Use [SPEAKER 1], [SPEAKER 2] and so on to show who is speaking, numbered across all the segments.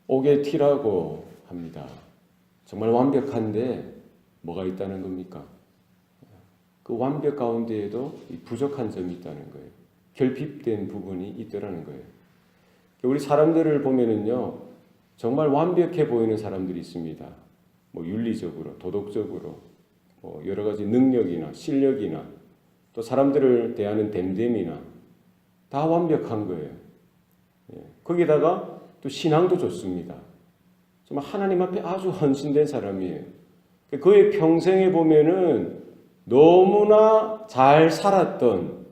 [SPEAKER 1] 옥의 티라고 합니다. 정말 완벽한데 뭐가 있다는 겁니까? 그 완벽 가운데에도 부족한 점이 있다는 거예요. 결핍된 부분이 있더라는 거예요. 우리 사람들을 보면은요, 정말 완벽해 보이는 사람들이 있습니다. 뭐 윤리적으로, 도덕적으로, 뭐 여러 가지 능력이나 실력이나 또 사람들을 대하는 댐댐이나 다 완벽한 거예요. 거기다가 또 신앙도 좋습니다. 정말 하나님 앞에 아주 헌신된 사람이에요. 그의 평생에 보면은 너무나 잘 살았던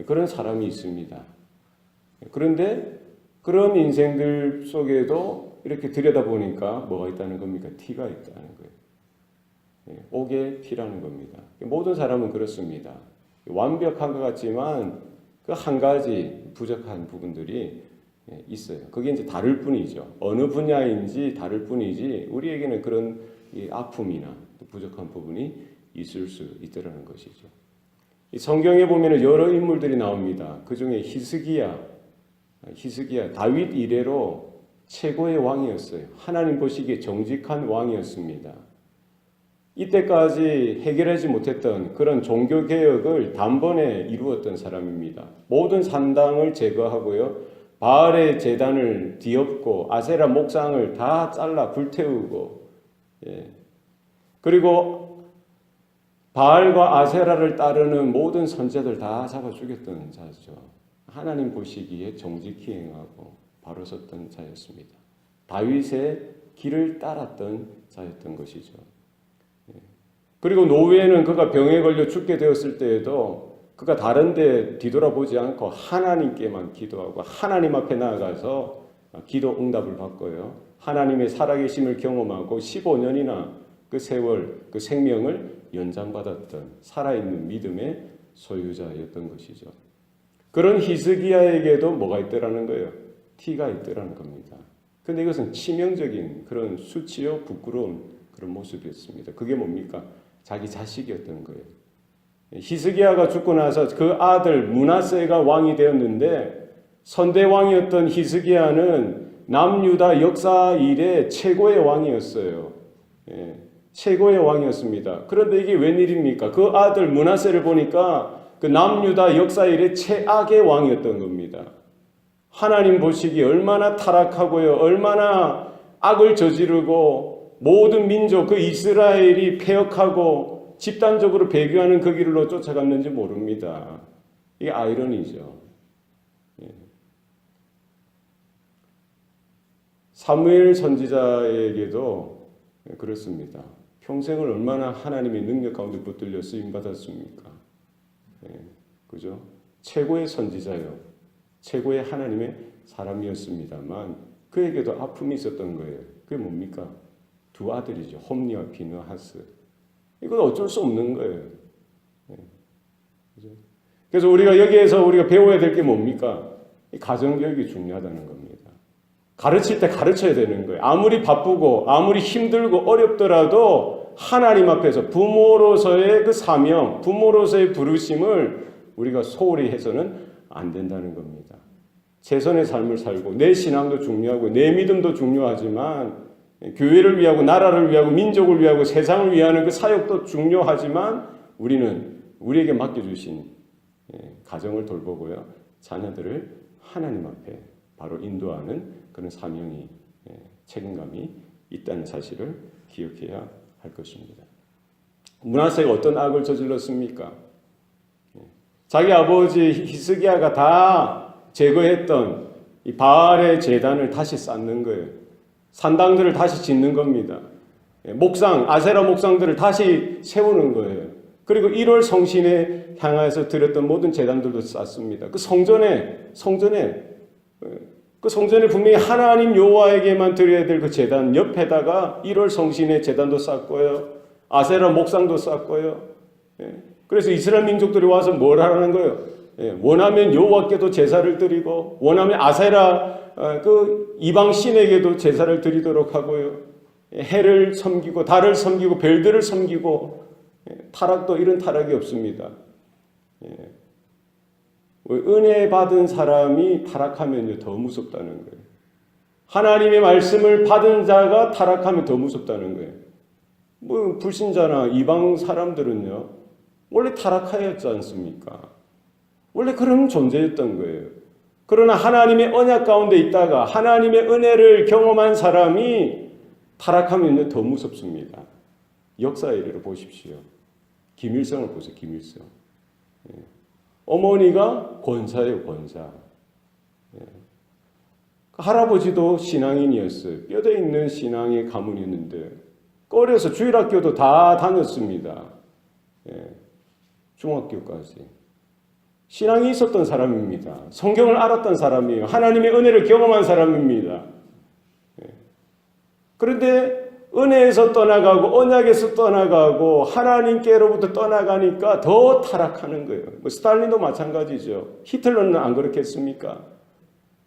[SPEAKER 1] 그런 사람이 있습니다. 그런데 그런 인생들 속에도 이렇게 들여다보니까 뭐가 있다는 겁니까? 티가 있다는 거예요. 옥의 티라는 겁니다. 모든 사람은 그렇습니다. 완벽한 것 같지만 그 한 가지 부족한 부분들이 있어요. 그게 이제 다를 뿐이죠. 어느 분야인지 다를 뿐이지 우리에게는 그런 아픔이나 부족한 부분이 있을 수 있다는 것이죠. 이 성경에 보면 여러 인물들이 나옵니다. 그 중에 히스기야, 다윗 이래로 최고의 왕이었어요. 하나님 보시기에 정직한 왕이었습니다. 이때까지 해결하지 못했던 그런 종교개혁을 단번에 이루었던 사람입니다. 모든 산당을 제거하고요. 바알의 제단을 뒤엎고 아세라 목상을 다 잘라 불태우고 그리고 바알과 아세라를 따르는 모든 선지자들 다 잡아 죽였던 자죠. 하나님 보시기에 정직히 행하고 바로 섰던 자였습니다. 다윗의 길을 따랐던 자였던 것이죠. 그리고 노후에는 그가 병에 걸려 죽게 되었을 때에도 그가 다른 데 뒤돌아보지 않고 하나님께만 기도하고 하나님 앞에 나아가서 기도 응답을 받고요. 하나님의 살아계심을 경험하고 15년이나 그 세월, 그 생명을 연장받았던 살아있는 믿음의 소유자였던 것이죠. 그런 히스기야에게도 뭐가 있더라는 거예요? 티가 있더라는 겁니다. 그런데 이것은 치명적인 그런 수치요 부끄러운 그런 모습이었습니다. 그게 뭡니까? 자기 자식이었던 거예요. 히스기야가 죽고 나서 그 아들 므낫세가 왕이 되었는데 선대왕이었던 히스기야는 남유다 역사 이래 최고의 왕이었어요. 최고의 왕이었습니다. 그런데 이게 웬일입니까? 그 아들 므낫세를 보니까 그 남유다 역사 이래 최악의 왕이었던 겁니다. 하나님 보시기에 얼마나 타락하고요. 얼마나 악을 저지르고 모든 민족 그 이스라엘이 패역하고 집단적으로 배교하는 그 길로 쫓아갔는지 모릅니다. 이게 아이러니죠. 사무엘 선지자에게도 그렇습니다. 평생을 얼마나 하나님의 능력 가운데 붙들려 쓰임받았습니까? 그죠? 최고의 선지자요. 최고의 하나님의 사람이었습니다만 그에게도 아픔이 있었던 거예요. 그게 뭡니까? 두 아들이죠. 홈니와 비느하스. 이건 어쩔 수 없는 거예요. 그죠? 그래서 우리가 여기에서 우리가 배워야 될 게 뭡니까? 가정교육이 중요하다는 겁니다. 가르칠 때 가르쳐야 되는 거예요. 아무리 바쁘고 아무리 힘들고 어렵더라도 하나님 앞에서 부모로서의 그 사명, 부모로서의 부르심을 우리가 소홀히 해서는 안 된다는 겁니다. 최선의 삶을 살고 내 신앙도 중요하고 내 믿음도 중요하지만 교회를 위하고 나라를 위하고 민족을 위하고 세상을 위하는 그 사역도 중요하지만 우리는 우리에게 맡겨주신 가정을 돌보고요. 자녀들을 하나님 앞에 바로 인도하는 그런 사명이 책임감이 있다는 사실을 기억해야 할 것입니다. 므낫세가 어떤 악을 저질렀습니까? 자기 아버지 히스기야가 다 제거했던 이 바알의 제단을 다시 쌓는 거예요. 산당들을 다시 짓는 겁니다. 목상, 아세라 목상들을 다시 세우는 거예요. 그리고 1월 성신에 향해서 드렸던 모든 제단들도 쌓습니다. 그 성전에 분명히 하나님 여호와에게만 드려야 될 그 제단 옆에다가 1월 성신의 제단도 쌓고요. 아세라 목상도 쌓고요. 그래서 이스라엘 민족들이 와서 뭘 하라는 거예요? 원하면 여호와께도 제사를 드리고 원하면 아세라 그 이방 신에게도 제사를 드리도록 하고요. 해를 섬기고 달을 섬기고 별들을 섬기고 타락도 이런 타락이 없습니다. 은혜 받은 사람이 타락하면 더 무섭다는 거예요. 하나님의 말씀을 받은 자가 타락하면 더 무섭다는 거예요. 뭐 불신자나 이방 사람들은요, 원래 타락하였지 않습니까? 원래 그런 존재였던 거예요. 그러나 하나님의 언약 가운데 있다가 하나님의 은혜를 경험한 사람이 타락하면 더 무섭습니다. 역사의 일을 보십시오. 김일성을 보세요. 김일성. 어머니가 권사예요. 권사. 할아버지도 신앙인이었어요. 뼈대 있는 신앙의 가문이었는데 꺼려서 주일학교도 다 다녔습니다. 중학교까지. 신앙이 있었던 사람입니다. 성경을 알았던 사람이에요. 하나님의 은혜를 경험한 사람입니다. 그런데 은혜에서 떠나가고 언약에서 떠나가고 하나님께로부터 떠나가니까 더 타락하는 거예요. 뭐 스탈린도 마찬가지죠. 히틀러는 안 그렇겠습니까?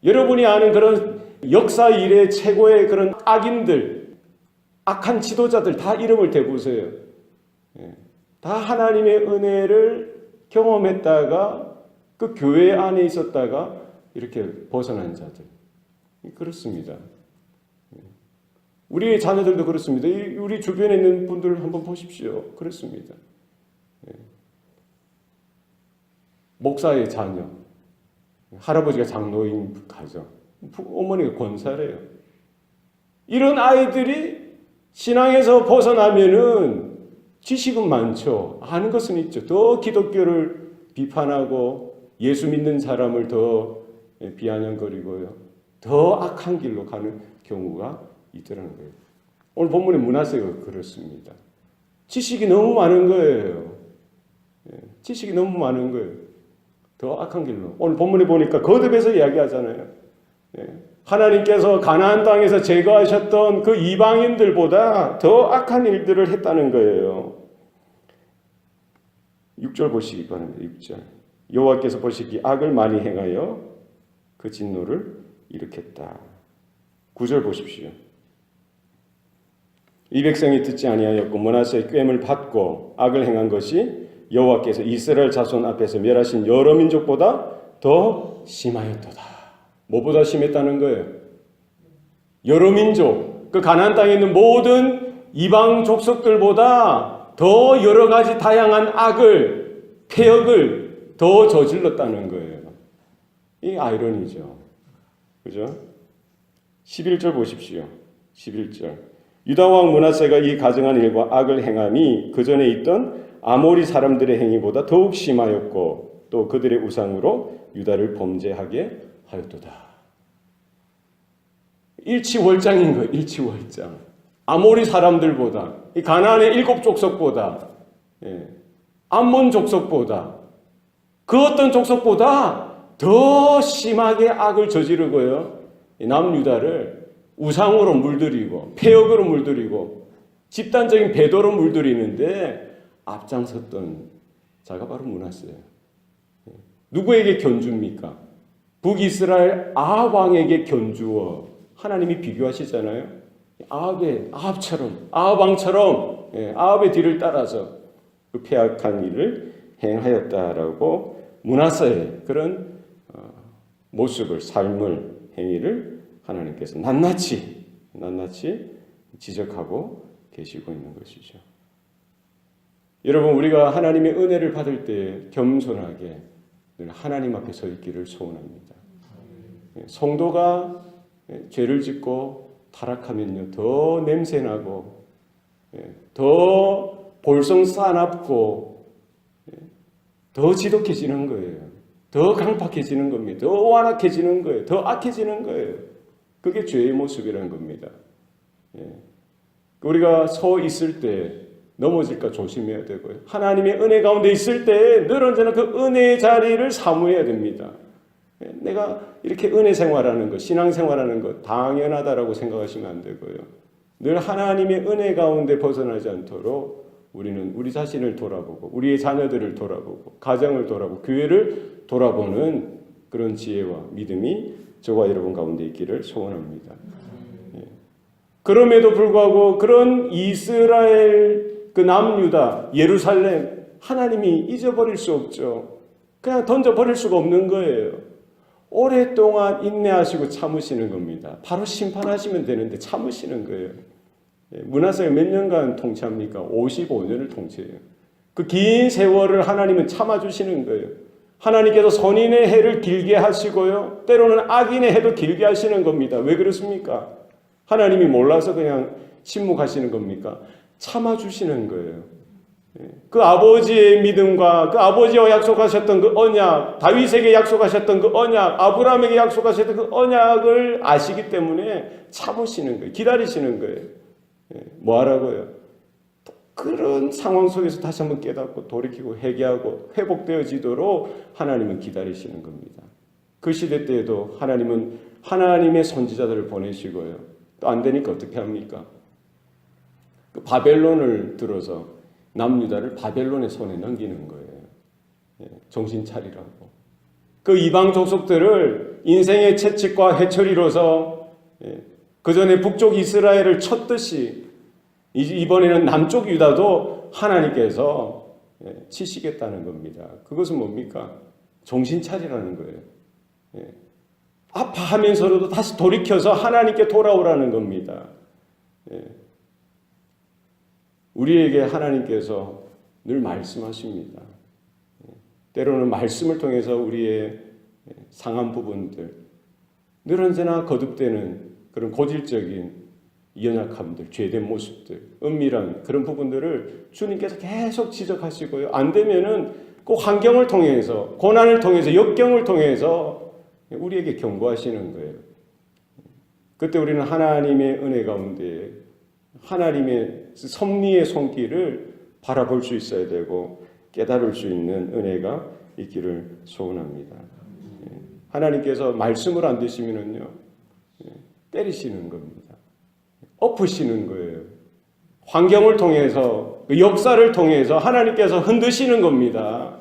[SPEAKER 1] 여러분이 아는 그런 역사 이래 최고의 그런 악인들, 악한 지도자들 다 이름을 대보세요. 다 하나님의 은혜를 경험했다가 그 교회 안에 있었다가 이렇게 벗어난 자들. 그렇습니다. 우리의 자녀들도 그렇습니다. 우리 주변에 있는 분들 한번 보십시오. 그렇습니다. 목사의 자녀, 할아버지가 장로인 가정, 어머니가 권사래요. 이런 아이들이 신앙에서 벗어나면은 지식은 많죠. 아는 것은 있죠. 더 기독교를 비판하고 예수 믿는 사람을 더 비아냥거리고요. 더 악한 길로 가는 경우가 있더라는 거예요. 오늘 본문의 므낫세가 그렇습니다. 지식이 너무 많은 거예요. 지식이 너무 많은 거예요. 더 악한 길로. 오늘 본문에 보니까 거듭해서 이야기하잖아요. 하나님께서 가나안 땅에서 제거하셨던 그 이방인들보다 더 악한 일들을 했다는 거예요. 6절 보시기 바랍니다. 6절. 여호와께서 보시기 악을 많이 행하여 그 진노를 일으켰다. 9절 보십시오. 이 백성이 듣지 아니하였고 므낫세의 꾀임을 받고 악을 행한 것이 여호와께서 이스라엘 자손 앞에서 멸하신 여러 민족보다 더 심하였도다. 뭐보다 심했다는 거예요? 여러 민족, 그 가나안 땅에 있는 모든 이방 족속들보다 더 여러 가지 다양한 악을, 폐역을 더 저질렀다는 거예요. 이 아이러니죠. 그죠? 11절 보십시오. 11절. 유다왕 므낫세가 이 가증한 일과 악을 행함이 그 전에 있던 아모리 사람들의 행위보다 더욱 심하였고 또 그들의 우상으로 유다를 범죄하게 하였도다. 일치월장인 거예요. 일치월장. 아모리 사람들보다, 이 가나안의 7 족속보다, 암몬 족속보다, 그 어떤 족속보다 더 심하게 악을 저지르고요. 남유다를 우상으로 물들이고 폐역으로 물들이고 집단적인 배도로 물들이는데 앞장섰던 자가 바로 므낫세예요. 누구에게 견주입니까? 북이스라엘 아합 왕에게 견주어 하나님이 비교하시잖아요. 아합처럼, 아합 왕처럼 아합의 뒤를 따라서 그 폐악한 일을 행하였다라고 므낫세의 그런 모습을, 삶을, 행위를 하나님께서 낱낱이 지적하고 계시고 있는 것이죠. 여러분, 우리가 하나님의 은혜를 받을 때 겸손하게 늘 하나님 앞에 서 있기를 소원합니다. 성도가 죄를 짓고 타락하면요, 더 냄새나고 더 볼성 싸납고 더 지독해지는 거예요. 더 강팍해지는 겁니다. 더 완악해지는 거예요. 더 악해지는 거예요. 그게 죄의 모습이라는 겁니다. 우리가 서 있을 때 넘어질까 조심해야 되고요. 하나님의 은혜 가운데 있을 때 늘 언제나 그 은혜의 자리를 사모해야 됩니다. 내가 이렇게 은혜 생활하는 것, 신앙 생활하는 것 당연하다라고 생각하시면 안 되고요. 늘 하나님의 은혜 가운데 벗어나지 않도록 우리는 우리 자신을 돌아보고 우리의 자녀들을 돌아보고 가정을 돌아보고 교회를 돌아보는 그런 지혜와 믿음이 저와 여러분 가운데 있기를 소원합니다. 그럼에도 불구하고 그런 이스라엘 그 남유다 예루살렘 하나님이 잊어버릴 수 없죠. 그냥 던져버릴 수가 없는 거예요. 오랫동안 인내하시고 참으시는 겁니다. 바로 심판하시면 되는데 참으시는 거예요. 므낫세가 몇 년간 통치합니까? 55년을 통치해요. 그 긴 세월을 하나님은 참아주시는 거예요. 하나님께서 선인의 해를 길게 하시고요. 때로는 악인의 해도 길게 하시는 겁니다. 왜 그렇습니까? 하나님이 몰라서 그냥 침묵하시는 겁니까? 참아주시는 거예요. 그 아버지의 믿음과 그 아버지와 약속하셨던 그 언약, 다윗에게 약속하셨던 그 언약, 아브라함에게 약속하셨던 그 언약을 아시기 때문에 참으시는 거예요. 기다리시는 거예요. 뭐 하라고요? 그런 상황 속에서 다시 한번 깨닫고 돌이키고 회개하고 회복되어지도록 하나님은 기다리시는 겁니다. 그 시대 때에도 하나님은 하나님의 선지자들을 보내시고요. 또 안 되니까 어떻게 합니까? 그 바벨론을 들어서 남유다를 바벨론의 손에 넘기는 거예요. 정신 차리라고. 그 이방 족속들을 인생의 채찍과 해처리로서 그 전에 북쪽 이스라엘을 쳤듯이 이번에는 남쪽 유다도 하나님께서 치시겠다는 겁니다. 그것은 뭡니까? 정신 차리라는 거예요. 아파하면서도 다시 돌이켜서 하나님께 돌아오라는 겁니다. 우리에게 하나님께서 늘 말씀하십니다. 때로는 말씀을 통해서 우리의 상한 부분들, 늘 언제나 거듭되는 그런 고질적인 연약함들, 죄된 모습들, 은밀한 그런 부분들을 주님께서 계속 지적하시고요. 안 되면은 꼭 환경을 통해서, 고난을 통해서, 역경을 통해서 우리에게 경고하시는 거예요. 그때 우리는 하나님의 은혜 가운데 하나님의 섭리의 손길을 바라볼 수 있어야 되고 깨달을 수 있는 은혜가 있기를 소원합니다. 하나님께서 말씀을 안 드시면은요, 때리시는 겁니다. 엎으시는 거예요. 환경을 통해서, 그 역사를 통해서 하나님께서 흔드시는 겁니다.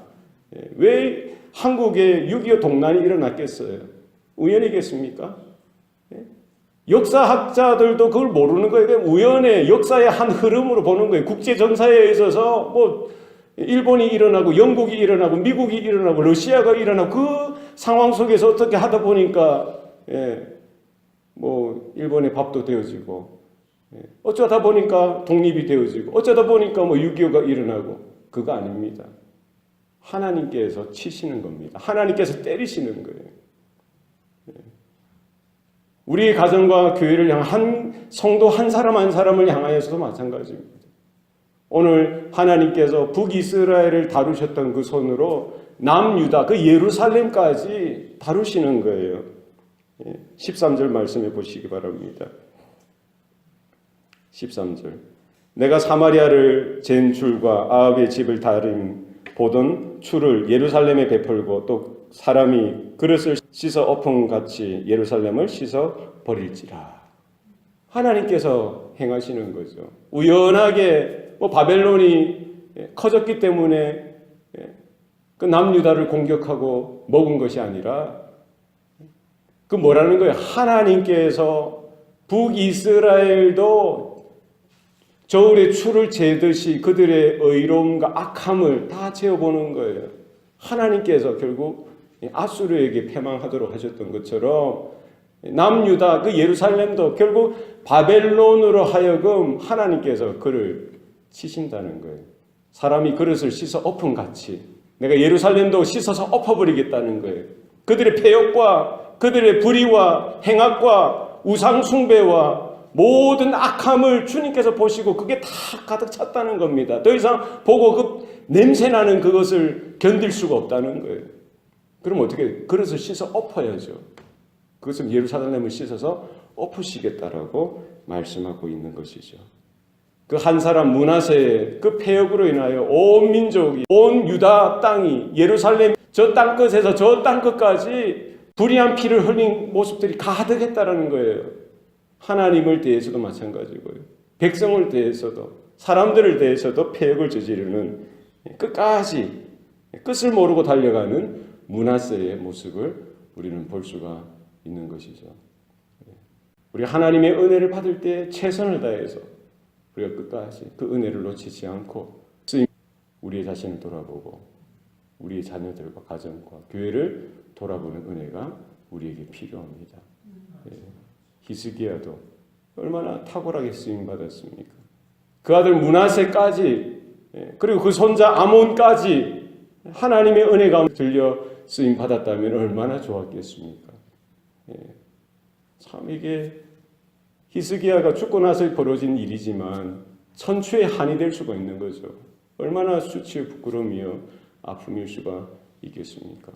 [SPEAKER 1] 왜 한국에 6.25 동란이 일어났겠어요? 우연이겠습니까? 역사학자들도 그걸 모르는 거예요. 우연의 역사의 한 흐름으로 보는 거예요. 국제정사에 있어서 뭐 일본이 일어나고 영국이 일어나고 미국이 일어나고 러시아가 일어나고 그 상황 속에서 어떻게 하다 보니까 뭐 일본의 밥도 되어지고 어쩌다 보니까 독립이 되어지고 어쩌다 보니까 뭐 6.25가 일어나고 그거 아닙니다. 하나님께서 치시는 겁니다. 하나님께서 때리시는 거예요. 우리 가정과 교회를 향한 성도 한 사람 한 사람을 향하여서도 마찬가지입니다. 오늘 하나님께서 북이스라엘을 다루셨던 그 손으로 남유다, 그 예루살렘까지 다루시는 거예요. 13절 말씀해 보시기 바랍니다. 13절. 내가 사마리아를 잰 줄과 아합의 집을 다림 보던 추를 예루살렘에 베풀고 또 사람이 그릇을 씻어 엎은 같이 예루살렘을 씻어 버릴지라. 하나님께서 행하시는 거죠. 우연하게 뭐 바벨론이 커졌기 때문에 그 남유다를 공격하고 먹은 것이 아니라 그 뭐라는 거예요? 하나님께서 북이스라엘도 저울에 추를 재듯이 그들의 의로움과 악함을 다 재어보는 거예요. 하나님께서 결국 아수르에게 패망하도록 하셨던 것처럼 남유다 그 예루살렘도 결국 바벨론으로 하여금 하나님께서 그를 치신다는 거예요. 사람이 그릇을 씻어 엎은 같이 내가 예루살렘도 씻어서 엎어버리겠다는 거예요. 그들의 패역과 그들의 불의와 행악과 우상 숭배와 모든 악함을 주님께서 보시고 그게 다 가득 찼다는 겁니다. 더 이상 보고 그 냄새나는 그것을 견딜 수가 없다는 거예요. 그럼 어떻게 그릇을 씻어 엎어야죠. 그것은 예루살렘을 씻어서 엎으시겠다라고 말씀하고 있는 것이죠. 그 한 사람 므낫세의 그 패역으로 인하여 온 민족이 온 유다 땅이 예루살렘 저 땅끝에서 저 땅끝까지 불의한 피를 흘린 모습들이 가득했다라는 거예요. 하나님을 대해서도 마찬가지고요. 백성을 대해서도 사람들을 대해서도 패역을 저지르는 끝까지 끝을 모르고 달려가는 므낫세의 모습을 우리는 볼 수가 있는 것이죠. 우리 하나님의 은혜를 받을 때 최선을 다해서 우리가 끝까지 그 은혜를 놓치지 않고 우리의 자신을 돌아보고 우리의 자녀들과 가정과 교회를 돌아보는 은혜가 우리에게 필요합니다. 예. 히스기야도 얼마나 탁월하게 쓰임 받았습니까? 그 아들 므낫세까지, 그리고 그 손자 아몬까지 하나님의 은혜가 들려 쓰임 받았다면 얼마나 좋았겠습니까? 참 이게 히스기야가 죽고 나서 벌어진 일이지만 천추의 한이 될 수가 있는 거죠. 얼마나 수치의 부끄러움이요 아픔일 수가 있겠습니까?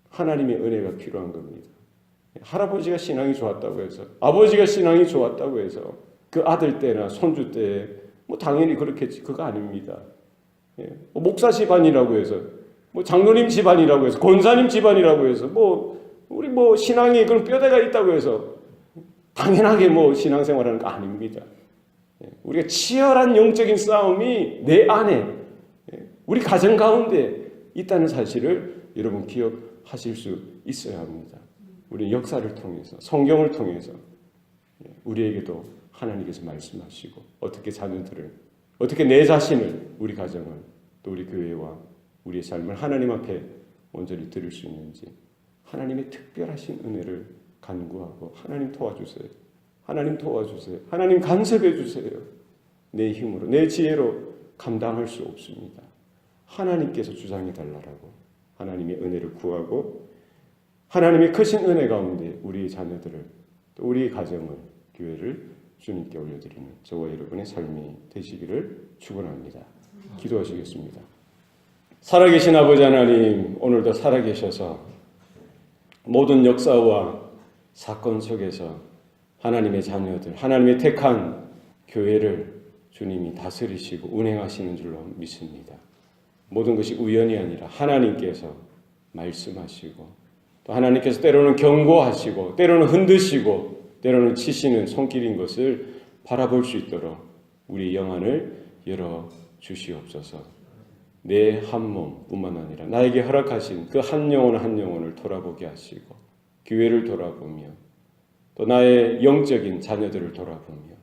[SPEAKER 1] 하나님의 은혜가 필요한 겁니다. 할아버지가 신앙이 좋았다고 해서, 아버지가 신앙이 좋았다고 해서 그 아들 때나 손주 때에 뭐 당연히 그렇겠지. 그거 아닙니다. 목사 집안이라고 해서, 뭐 장로님 집안이라고 해서, 권사님 집안이라고 해서, 우리 신앙이 그런 뼈대가 있다고 해서 당연하게 신앙생활하는 거 아닙니다. 우리가 치열한 영적인 싸움이 내 안에, 우리 가정 가운데 있다는 사실을 여러분 기억하실 수 있어야 합니다. 우리 역사를 통해서, 성경을 통해서 우리에게도 하나님께서 말씀하시고 어떻게 자녀들을, 어떻게 내 자신을, 우리 가정을, 또 우리 교회와 우리의 삶을 하나님 앞에 온전히 드릴 수 있는지 하나님의 특별하신 은혜를 간구하고 하나님 도와주세요. 하나님 도와주세요. 하나님 간섭해 주세요. 내 힘으로, 내 지혜로 감당할 수 없습니다. 하나님께서 주장해 달라고 하나님의 은혜를 구하고 하나님의 크신 은혜 가운데 우리 자녀들을, 또 우리 가정을, 교회를 주님께 올려드리는 저와 여러분의 삶이 되시기를 축원합니다. 기도하시겠습니다. 살아계신 아버지 하나님, 오늘도 살아계셔서 모든 역사와 사건 속에서 하나님의 자녀들, 하나님의 택한 교회를 주님이 다스리시고 운행하시는 줄로 믿습니다. 모든 것이 우연이 아니라 하나님께서 말씀하시고, 또 하나님께서 때로는 경고하시고, 때로는 흔드시고, 때로는 치시는 손길인 것을 바라볼 수 있도록 우리 영안을 열어 주시옵소서. 내 한 몸뿐만 아니라 나에게 허락하신 그 한 영혼 한 영혼을 돌아보게 하시고, 교회를 돌아보며, 또 나의 영적인 자녀들을 돌아보며,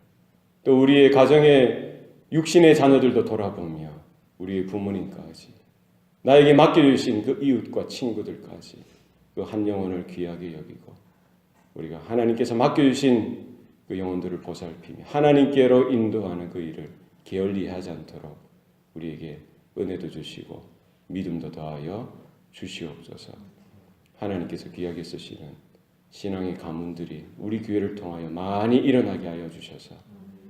[SPEAKER 1] 또 우리의 가정의 육신의 자녀들도 돌아보며, 우리의 부모님까지, 나에게 맡겨주신 그 이웃과 친구들까지 그 한 영혼을 귀하게 여기고, 우리가 하나님께서 맡겨주신 그 영혼들을 보살피며 하나님께로 인도하는 그 일을 게을리하지 않도록 우리에게 은혜도 주시고 믿음도 더하여 주시옵소서. 하나님께서 귀하게 쓰시는 신앙의 가문들이 우리 교회를 통하여 많이 일어나게 하여 주셔서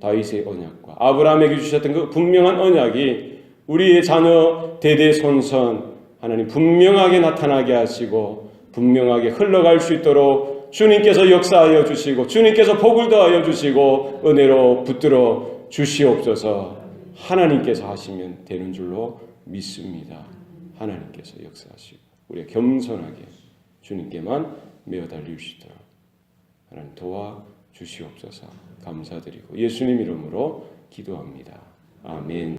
[SPEAKER 1] 다윗의 언약과 아브라함에게 주셨던 그 분명한 언약이 우리의 자녀 대대손손 하나님 분명하게 나타나게 하시고 분명하게 흘러갈 수 있도록 주님께서 역사하여 주시고 주님께서 복을 더하여 주시고 은혜로 붙들어 주시옵소서. 하나님께서 하시면 되는 줄로 믿습니다. 하나님께서 역사하시고 우리가 겸손하게 주님께만 메어 달릴 수 있도록 하나님 도와 주시옵소서. 감사드리고 예수님 이름으로 기도합니다. 아멘.